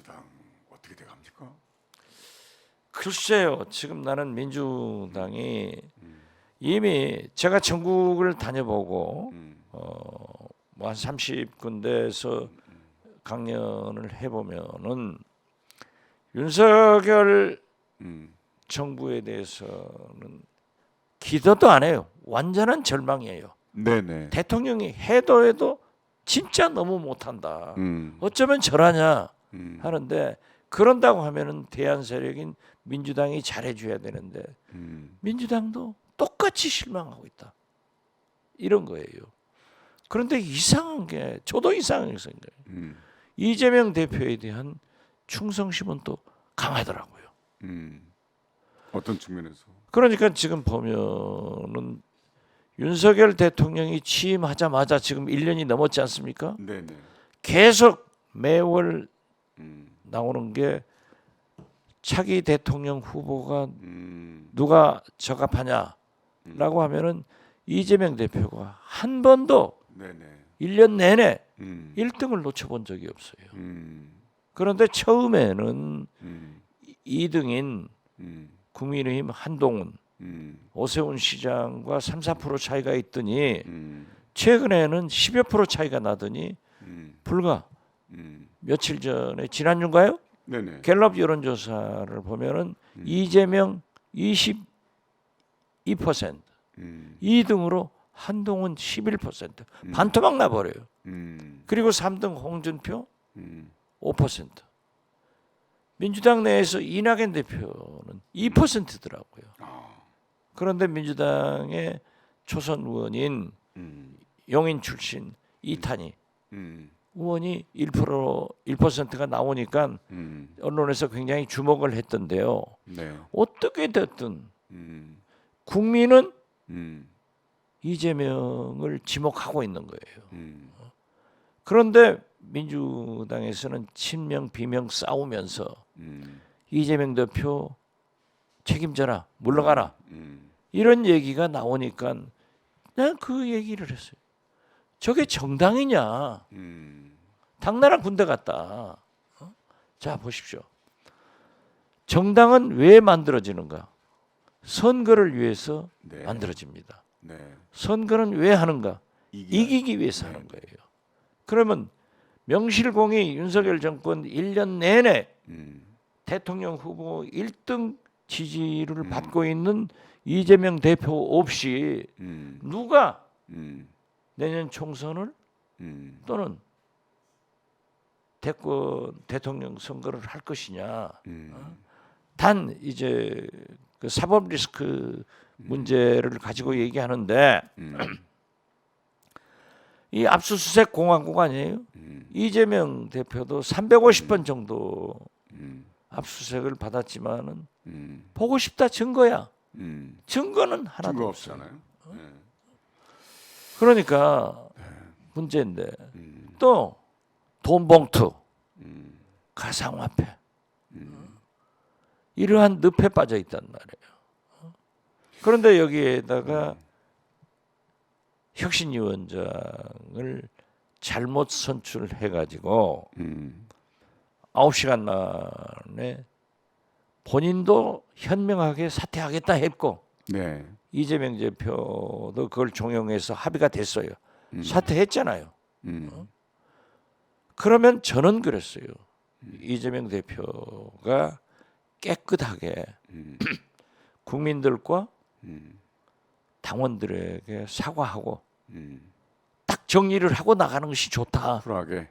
민주당 어떻게 돼갑니까? 글쎄요. 지금 나는 민주당이 이미 제가 전국을 다녀보고 뭐한 30군데에서 강연을 해보면은 윤석열 정부에 대해서는 기대도 안 해요. 완전한 절망이에요. 네네. 대통령이 해도 진짜 너무 못한다. 어쩌면 저러냐 하는데 그런다고 하면은 대안 세력인 민주당이 잘해줘야 되는데 민주당도 똑같이 실망하고 있다. 이런 거예요. 그런데 이상한 게 저도 이상하게 생각해요. 이재명 대표에 대한 충성심은 또 강하더라고요. 어떤 측면에서? 그러니까 지금 보면은 윤석열 대통령이 취임하자마자 지금 1년이 넘었지 않습니까? 네네. 계속 매월 나오는 게 차기 대통령 후보가 누가 적합하냐라고 하면은 이재명 대표가 한 번도 네네. 1년 내내 1등을 놓쳐본 적이 없어요. 그런데 처음에는 2등인 국민의힘 한동훈, 오세훈 시장과 3, 4% 차이가 있더니 최근에는 10여 프로 차이가 나더니 불과 며칠 전에 지난주인가요? 네네. 갤럽 여론조사를 보면은 이재명 22%, 2등으로 한동훈 11%, 반토막 나버려요. 그리고 3등 홍준표 5%. 민주당 내에서 이낙연 대표는 2%더라고요. 그런데 민주당의 초선 의원인 용인 출신 이탄희 의원이 1%가 나오니까 언론에서 굉장히 주목을 했던데요. 네. 어떻게 됐든 국민은 이재명을 지목하고 있는 거예요. 그런데 민주당에서는 친명 비명 싸우면서 이재명 대표 책임져라, 물러가라 이런 얘기가 나오니까 난 그 얘기를 했어요. 저게 정당이냐? 당나라 군대 같다. 자 보십시오. 정당은 왜 만들어지는가? 선거를 위해서 네. 만들어집니다. 네. 선거는 왜 하는가? 이기기 이기기 위해서 하는 거예요. 그러면 명실공히 윤석열 정권 1년 내내 대통령 후보 1등 지지를 받고 있는 이재명 대표 없이 누가 내년 총선을 또는 대통령 선거를 할 것이냐. 단 이제 그 사법 리스크 문제를 가지고 얘기하는데 이 압수수색 공화국 아니에요? 이재명 대표도 350번 정도 압수수색을 받았지만은 보고 싶다 증거야. 증거는 하나도 증거 없어요. 없잖아요. 네. 그러니까 문제인데 또 돈봉투, 가상화폐 이러한 늪에 빠져 있단 말이에요. 그런데 여기에다가 혁신위원장을 잘못 선출해가지고 9시간 만에 본인도 현명하게 사퇴하겠다 했고 네. 이재명 대표도 그걸 종용해서 합의가 됐어요. 사퇴했잖아요. 그러면 저는 그랬어요. 이재명 대표가 깨끗하게 국민들과 당원들에게 사과하고 딱 정리를 하고 나가는 것이 좋다. 쿨하게.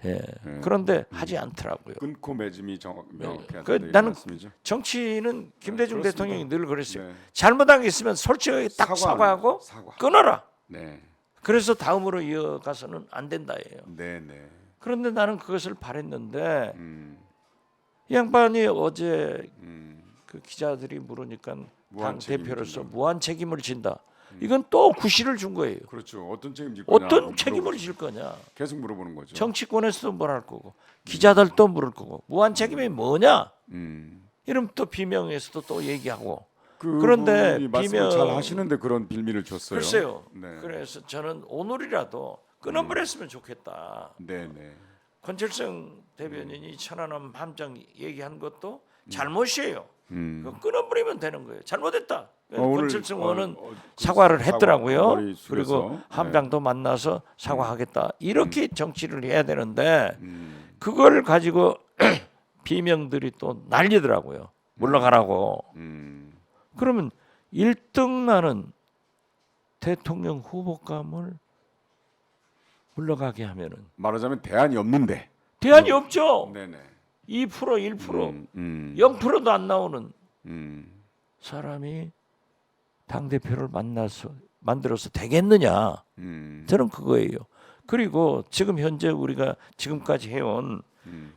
예. 그런데 하지 않더라고요. 끊고 맺음이 명확해야 그 된다. 나는 말씀이죠. 정치는 김대중 그렇습니다. 대통령이 늘 그랬어요. 네. 잘못한 게 있으면 솔직하게 딱 사과하고 사과. 끊어라. 네. 그래서 다음으로 이어가서는 안 된다예요. 네네. 그런데 나는 그것을 바랬는데 이 양반이 어제 그 기자들이 물으니까 무한 당 책임을 대표로서 진다. 무한 책임을 진다. 이건 또 구실을 준 거예요. 그렇죠. 어떤 책임질 거냐. 어떤 책임을 질 거냐. 계속 물어보는 거죠. 정치권에서도 뭘 할 거고 기자들도 물을 거고 무한 책임이 뭐냐. 이러면 또 비명에서도 또 얘기하고. 그런데 그런데 말씀을 잘 하시는데 그런 빌미를 줬어요. 글쎄요. 네. 그래서 저는 오늘이라도 끊어버렸으면 좋겠다. 네네. 권칠성 대변인이 천안함 함정 얘기한 것도 잘못이에요. 음. 그거 끊어버리면 되는 거예요. 잘못했다. 오늘, 권칠성 의원은 그 사과를 사과, 했더라고요. 머리 숙여서. 그리고 함장도 만나서 사과하겠다. 이렇게 정치를 해야 되는데 그걸 가지고 비명들이 또 날리더라고요. 물러가라고. 그러면 1등 나는 대통령 후보감을 물러가게 하면은 말하자면 대안이 없는데. 대안이 없죠. 네네. 2% 1% 0%도 안 나오는 사람이 당 대표를 만들어서 되겠느냐? 저는 그거예요. 그리고 지금 현재 우리가 지금까지 해온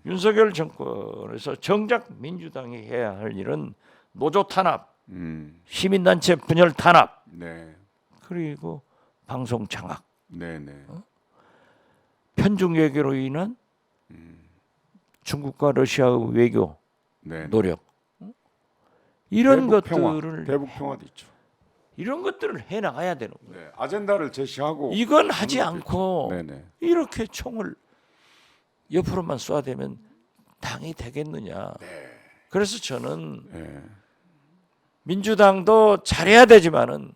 윤석열 정권에서 정작 민주당이 해야 할 일은 노조 탄압, 시민단체 분열 탄압, 네. 그리고 방송 장악, 네네. 편중 외교로 인한 중국과 러시아의 외교 네. 노력, 이런 대북 평화, 것들을 대북 평화도 있죠. 이런 것들을 해 나가야 되는 거예요. 네. 아젠다를 제시하고 이건 하지 하는 것도 않고 있죠. 네네. 이렇게 총을 옆으로만 쏴대면 당이 되겠느냐. 그래서 저는 네. 민주당도 잘해야 되지만은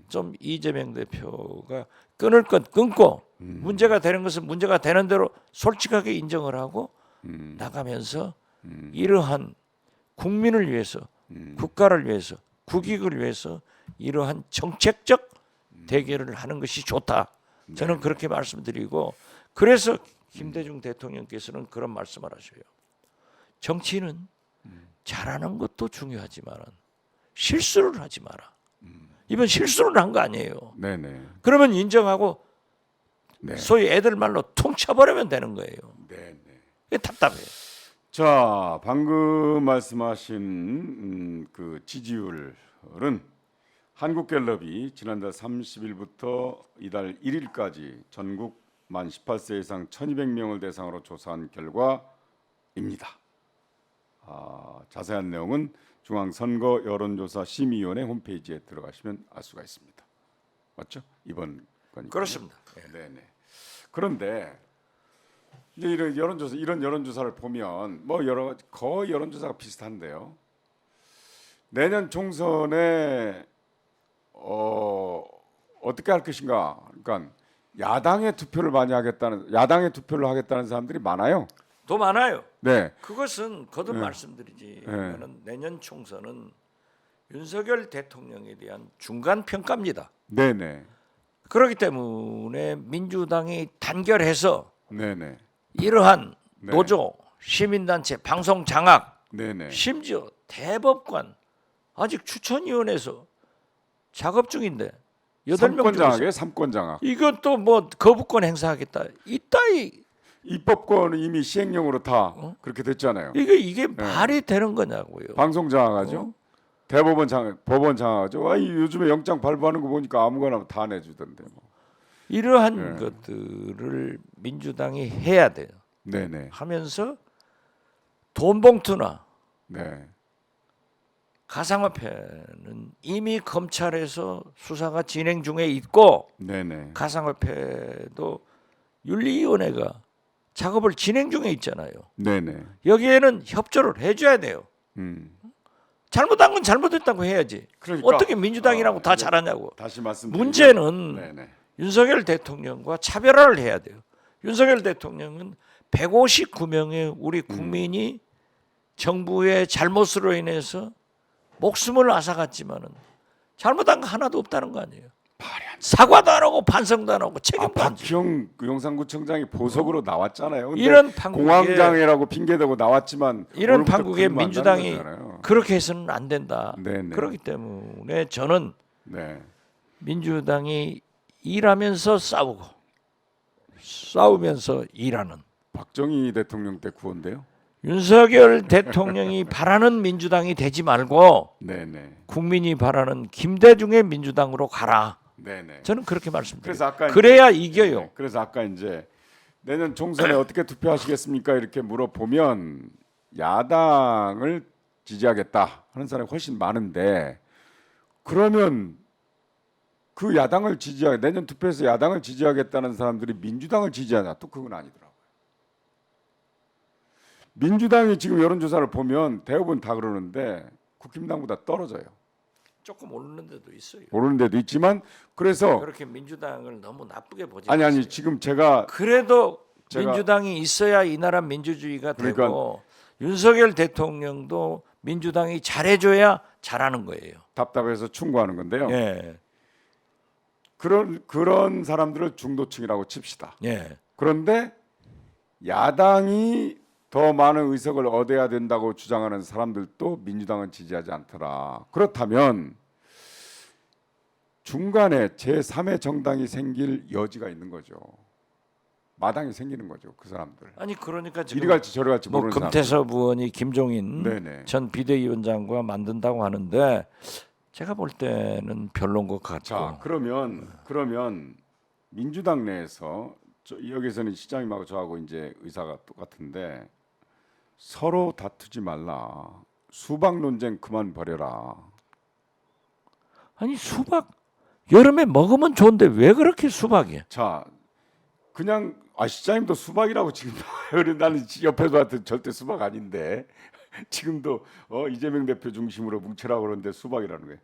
좀 이재명 대표가 끊을 것 끊고 문제가 되는 것은 문제가 되는 대로 솔직하게 인정을 하고 나가면서 이러한 국민을 위해서 국가를 위해서 국익을 위해서 이러한 정책적 대결을 하는 것이 좋다. 저는 그렇게 말씀드리고 그래서 김대중 대통령께서는 그런 말씀을 하셔요. 정치는 잘하는 것도 중요하지만 실수를 하지 마라. 이번 실수를 한 거 아니에요. 네네. 그러면 인정하고 네. 소위 애들 말로 퉁쳐버리면 되는 거예요. 네네. 이게 답답해요. 자, 방금 말씀하신 그 지지율은 한국갤럽이 지난달 30일부터 이달 1일까지 전국 만 18세 이상 1,200명을 대상으로 조사한 결과입니다. 자세한 내용은 중앙선거 여론조사 심의위원회 홈페이지에 들어가시면 알 수가 있습니다. 맞죠? 이번 거니까. 그렇습니다. 네네. 그런데 이제 이런 여론조사를 보면 뭐 거의 여론조사가 비슷한데요. 내년 총선에 어떻게 할 것인가? 그러니까 야당의 투표를 하겠다는 사람들이 많아요. 더 많아요. 네. 그것은 거듭 말씀드리지만은 내년 총선은 윤석열 대통령에 대한 중간 평가입니다. 네네. 그렇기 때문에 민주당이 단결해서 네네. 이러한 네. 노조, 시민단체, 방송 장악, 네네. 심지어 대법관 아직 추천위원회에서 작업 중인데 8명 삼권 중에서 장악이에요. 삼권 장악. 이것도 뭐 거부권 행사하겠다. 이따위 입법권은 이미 시행령으로 다 그렇게 됐잖아요. 이게 말이 되는 거냐고요. 방송 장악하죠. 대법원 장악, 법원 장악하죠. 요즘에 영장 발부하는 거 보니까 아무거나 다 내주던데. 뭐. 이러한 것들을 민주당이 해야 돼요. 네네. 하면서 돈 봉투나 네. 가상화폐는 이미 검찰에서 수사가 진행 중에 있고 네네. 가상화폐도 윤리위원회가 작업을 진행 중에 있잖아요. 네네. 여기에는 협조를 해줘야 돼요. 잘못한 건 잘못했다고 해야지. 그러니까, 어떻게 민주당이라고 다 잘하냐고. 다시 말씀드리면 문제는 네네. 윤석열 대통령과 차별화를 해야 돼요. 윤석열 대통령은 159명의 우리 국민이 정부의 잘못으로 인해서 목숨을 앗아갔지만은 잘못한 거 하나도 없다는 거 아니에요. 사과도 안 하고 반성도 안 하고 책임도 안 지고. 박형 용산구청장이 보석으로 나왔잖아요. 근데 이런 판국에 공황장애라고 핑계대고 나왔지만 이런 오늘부터 판국에 그러면 안 민주당이 되는 거잖아요. 그렇게 해서는 안 된다. 네네. 그렇기 때문에 저는 네. 민주당이 일하면서 싸우면서 일하는 박정희 대통령 때 구원돼요. 윤석열 대통령이 바라는 민주당이 되지 말고 네네. 국민이 바라는 김대중의 민주당으로 가라. 네네. 저는 그렇게 말씀드려요. 그래서 아까 그래야 이제, 이겨요. 네, 그래서 아까 이제 내년 총선에 어떻게 투표하시겠습니까? 이렇게 물어보면 야당을 지지하겠다 하는 사람이 훨씬 많은데 그러면 그 내년 투표에서 야당을 지지하겠다는 사람들이 민주당을 지지하냐? 또 그건 아니더라고요. 민주당이 지금 여론조사를 보면 대부분 다 그러는데 국힘당보다 떨어져요. 조금 오르는 데도 있어요. 오르는 데도 있지만 그래서 그렇게 민주당을 너무 나쁘게 보지 아니 마세요. 지금 제가 그래도 민주당이 있어야 이 나라 민주주의가 그러니까 되고 윤석열 대통령도 민주당이 잘해줘야 잘하는 거예요. 답답해서 충고하는 건데요. 예, 그런 사람들을 중도층이라고 칩시다. 예. 그런데 야당이 더 많은 의석을 얻어야 된다고 주장하는 사람들도 민주당은 지지하지 않더라. 그렇다면 중간에 제3의 정당이 생길 여지가 있는 거죠. 마당이 생기는 거죠. 그 사람들. 아니 그러니까 지금 이리 갈지 저리 갈지 뭐 모르는 사람들. 금태섭 의원이 김종인 네네. 전 비대위원장과 만든다고 하는데 제가 볼 때는 별론 것 같고. 자, 그러면 민주당 내에서 여기서는 시장님하고 저하고 이제 의사가 똑같은데 서로 다투지 말라. 수박 논쟁 그만 벌여라. 아니 수박 여름에 먹으면 좋은데 왜 그렇게 수박이야? 자, 그냥 시장님도 수박이라고 지금 나와요. 나는 옆에서 봤더니 절대 수박 아닌데 지금도 이재명 대표 중심으로 뭉치라고 그러는데 수박이라는 거예요.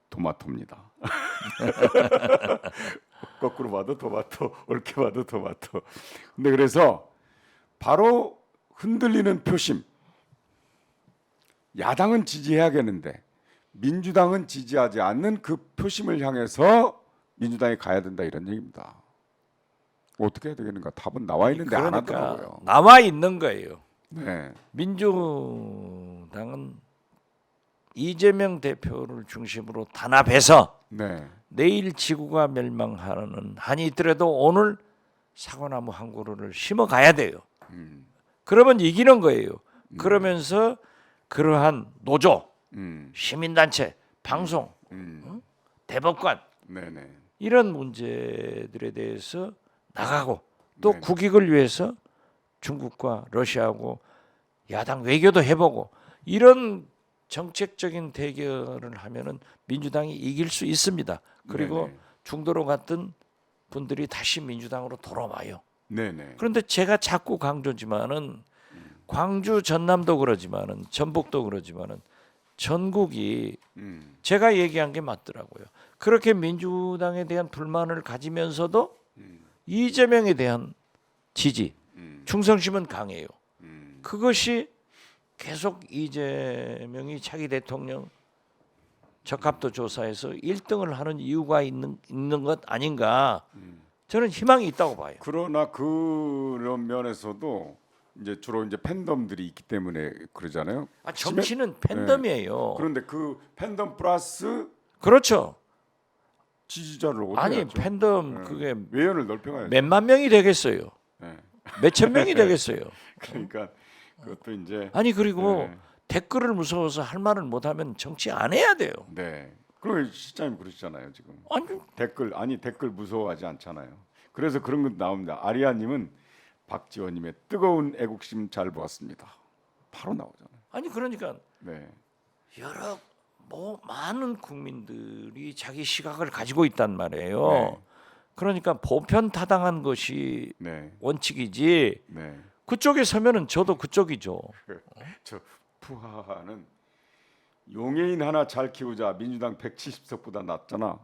토마토입니다. 거꾸로 봐도 토마토, 옳게 봐도 토마토. 근데 그래서 바로 흔들리는 표심. 야당은 지지해야겠는데 민주당은 지지하지 않는 그 표심을 향해서 민주당이 가야 된다 이런 얘기입니다. 어떻게 해야 되겠는가? 답은 나와 있는데 안 하더라고요. 나와 있는 거예요. 네, 민주당은 이재명 대표를 중심으로 단합해서 네, 내일 지구가 멸망하는 한이 있더라도 오늘 사과나무 한 그루를 심어 가야 돼요. 그러면 이기는 거예요. 그러면서 그러한 노조, 시민단체, 방송, 대법관 네네, 이런 문제들에 대해서 나가고 또 네. 국익을 위해서 중국과 러시아하고 야당 외교도 해보고 이런 정책적인 대결을 하면은 민주당이 이길 수 있습니다. 그리고 네네. 중도로 갔던 분들이 다시 민주당으로 돌아와요. 네네, 그런데 제가 자꾸 강조지만은 광주 전남도 그러지만은 전북도 그러지만은 전국이 제가 얘기한 게 맞더라고요. 그렇게 민주당에 대한 불만을 가지면서도 이재명에 대한 지지, 충성심은 강해요. 그것이 계속 이재명이 차기 대통령 적합도 조사에서 1등을 하는 이유가 있는 것 아닌가? 저는 희망이 있다고 봐요. 그러나 그런 면에서도 이제 주로 이제 팬덤들이 있기 때문에 그러잖아요. 정치는 팬덤이에요. 그런데 그 팬덤 플러스 그렇죠. 지지자를 어떻게 아니 하죠? 팬덤 그게 외연을 넓혀가야죠. 몇만 명이 되겠어요. 네. 몇천 명이 되겠어요. 그러니까 그것도 이제 아니 그리고 네. 댓글을 무서워서 할 말을 못하면 정치 안 해야 돼요. 네. 그럼 시장님 그러시잖아요 지금. 아니 댓글 무서워하지 않잖아요. 그래서 그런 것 나옵니다. 아리아님은 박지원님의 뜨거운 애국심 잘 보았습니다. 바로 나오잖아요. 아니 그러니까 네. 여러 많은 국민들이 자기 시각을 가지고 있단 말이에요. 네. 그러니까 보편 타당한 것이 네. 원칙이지. 네. 그쪽에 서면은 저도 그쪽이죠. 저 푸하는 용해인 하나 잘 키우자 민주당 170석보다 낫잖아.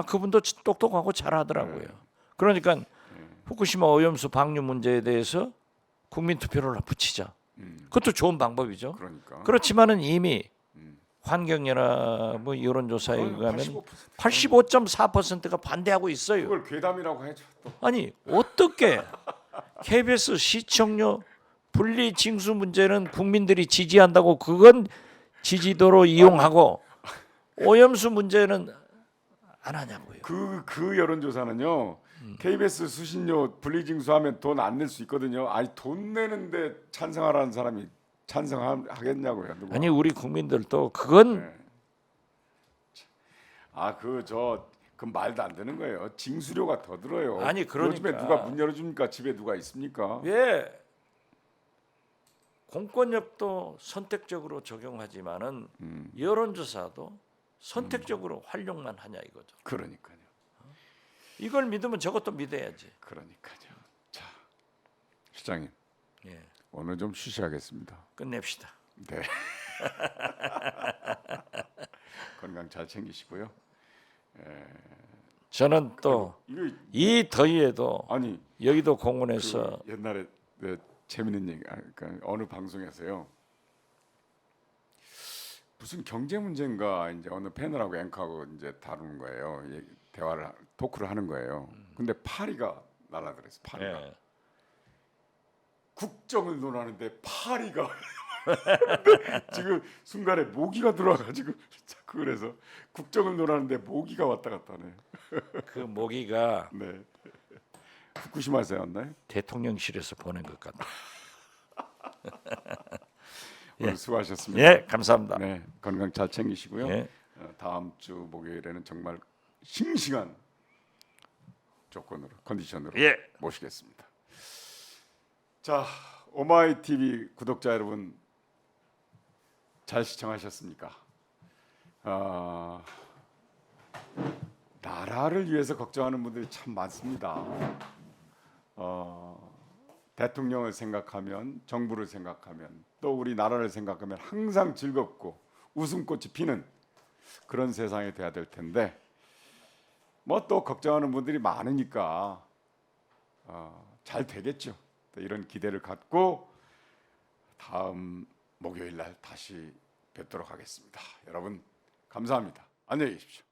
그분도 똑똑하고 잘하더라고요. 그러니까 후쿠시마 오염수 방류 문제에 대해서 국민 투표를 붙이자. 그것도 좋은 방법이죠. 그러니까. 그렇지만은 이미 환경연합 여론조사에 의하면 85%. 85.4%가 반대하고 있어요. 그걸 괴담이라고 해줘. 또. 아니 어떻게 KBS 시청료 분리 징수 문제는 국민들이 지지한다고 그건 지지도로 이용하고 오염수 문제는 안 하냐고요. 그 여론조사는요. KBS 수신료 분리징수하면 돈 안 낼 수 있거든요. 아니 돈 내는데 찬성하라는 사람이 찬성하겠냐고요. 누가. 아니 우리 국민들도 그건 네. 그 말도 안 되는 거예요. 징수료가 더 들어요. 아니, 그러니까. 요즘에 누가 문 열어줍니까? 집에 누가 있습니까? 왜 공권력도 선택적으로 적용하지만은 여론조사도 선택적으로 활용만 하냐 이거죠. 그러니까요. 이걸 믿으면 저것도 믿어야지. 그러니까요. 자, 실장님 예, 오늘 좀 쉬셔야겠습니다. 끝냅시다. 네. 건강 잘 챙기시고요. 저는 또 이거 이 더위에도 아니 여의도 공원에서 그 옛날에 재밌는 얘기 그러니까 어느 방송에서요. 무슨 경제 문제인가 이제 어느 패널하고 앵커하고 이제 다루는 거예요. 대화를 토크를 하는 거예요. 근데 파리가 날아들었어. 파리가 예, 국정을 논하는데 파리가 지금 순간에 모기가 들어와가지고 자꾸 그래서 국정을 논하는데 모기가 왔다 갔다 하네. 그 모기가 네. 후쿠시마에서 왔나요? 대통령실에서 보낸 것 같다. 오늘 수고하셨습니다. 예, 감사합니다. 네, 건강 잘 챙기시고요. 예. 다음 주 목요일에는 정말 싱싱한 조건으로 컨디션으로 예. 모시겠습니다. 자, 오마이 TV 구독자 여러분 잘 시청하셨습니까? 나라를 위해서 걱정하는 분들이 참 많습니다. 대통령을 생각하면, 정부를 생각하면, 또 우리 나라를 생각하면 항상 즐겁고 웃음꽃이 피는 그런 세상이 돼야 될 텐데, 뭐 또 걱정하는 분들이 많으니까 잘 되겠죠. 또 이런 기대를 갖고 다음 목요일 날 다시 뵙도록 하겠습니다. 여러분 감사합니다. 안녕히 계십시오.